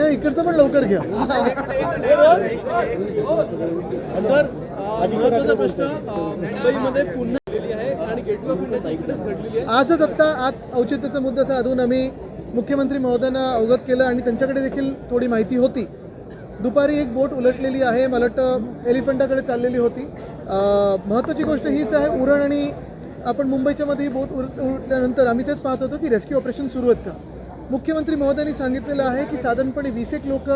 साहेब इकडचं पण लवकर घ्या. सर, महत्त्वाचा प्रश्न मुंबईमध्ये पुन्हा आलेली आहे आणि गेटवे ऑफ इंडियाच्या इकडेच घडलेली आहे. आजच आत्ता औचित्याचा मुद्दा साधून आम्ही मुख्यमंत्री महोदयांना अवगत केलं आणि त्यांच्याकडे देखील थोडी माहिती होती. दुपारी एक बोट उलटलेली आहे, मला वाटतं एलिफंटाकडे चाललेली होती. महत्त्वाची गोष्ट हीच आहे, उरण आणि आपण मुंबईच्या मध्ये ही बोट उलटल्यानंतर आम्ही तेच पाहत होतो की रेस्क्यू ऑपरेशन सुरू आहेत का. मुख्यमंत्री महोदयांनी सांगितलेलं आहे की साधारणपणे 20 लोक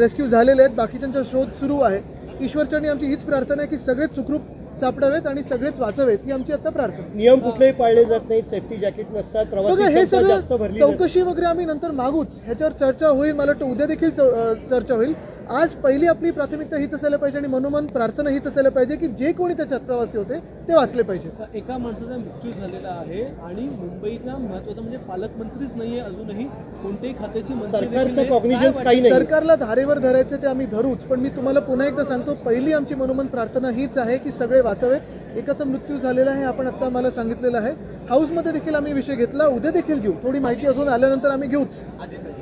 रेस्क्यू झालेले आहेत, बाकीच्यांचा शोध सुरू आहे. ईश्वरचरणी आमची हीच प्रार्थना आहे की सगळेच सुखरूप सापडावेत आणि सगळेच वाचावेत, ही आमची आता प्रार्थना. नियम कुठलेही पाळले जात नाहीत, सेफ्टी जॅकेट नसतात, बघा हे सगळं चौकशी वगैरे आम्ही नंतर मागूच, ह्याच्यावर चर्चा होईल. मला वाटतं उद्या देखील चर्चा होईल. आज पहिली आपली प्राथमिकता हीच असायला पाहिजे आणि मनोमन प्रार्थना हीच असायला पाहिजे की जे कोणी त्याच्यात प्रवासी होते ते वाचले पाहिजेत. एका माणसाचा मृत्यू झालेला आहे आणि मुंबईचा महत्त्वाचा म्हणजे पालकमंत्रीच नाहीये, अजूनही कोणत्याही खात्याची सरकारचं कॉग्निजन्स काही नाही. सरकारला धारेवर धरायचं ते आम्ही धरूच, पण मी तुम्हाला पुन्हा एकदा सांगतो, पहिली आमची मनोमन प्रार्थना हीच आहे की सगळे वाचावे. एकाचा मृत्यू झालेला आहे, आपण आत्ता मला सांगितलेलं आहे. हाऊसमध्ये देखील आम्ही विषय घेतला, उद्या देखील घेऊ. थोडी माहिती अजून आल्यानंतर आम्ही घेऊच.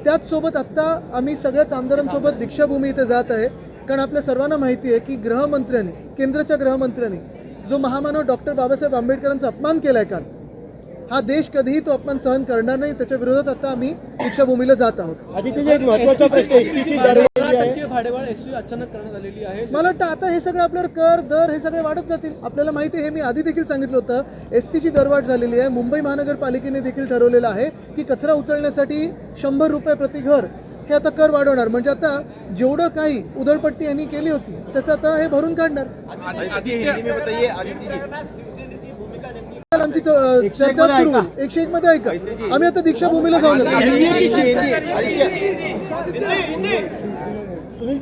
त्याचसोबत आत्ता आम्ही सगळ्याच आमदारांसोबत दीक्षाभूमी इथे जात आहे, कारण आपल्या सर्वांना माहिती आहे की गृहमंत्र्यांनी, केंद्राच्या गृहमंत्र्यांनी जो महामानव डॉक्टर बाबासाहेब आंबेडकरांचा अपमान केलाय काल, हा देश कधीही तो अपमान सहन करणार नाही. त्याच्या विरोधात आता आम्ही दीक्षाभूमीला जात आहोत. महत्त्वाचा प्रश्न एसटीची भाडेवाढ एसटी अचानक करण्यात आलेली आहे. मला वाटतं आता हे सगळं आपल्यावर कर दर हे सगळे वाढत जातील. आपल्याला माहिती आहे, हे मी आधी देखील सांगितलं होतं, एसटीची दरवाढ झालेली आहे. मुंबई महानगरपालिकेने देखील ठरवलेलं आहे की कचरा उचलण्यासाठी 100 रुपये प्रति घर हे आता कर वाढवणार. म्हणजे आता जेवढं काही उधळपट्टी यांनी केली होती त्याचं आता हे भरून काढणार. आमची चर्चा सुरू होईल 101 मध्ये. ऐका, आम्ही आता दीक्षाभूमीला जाऊन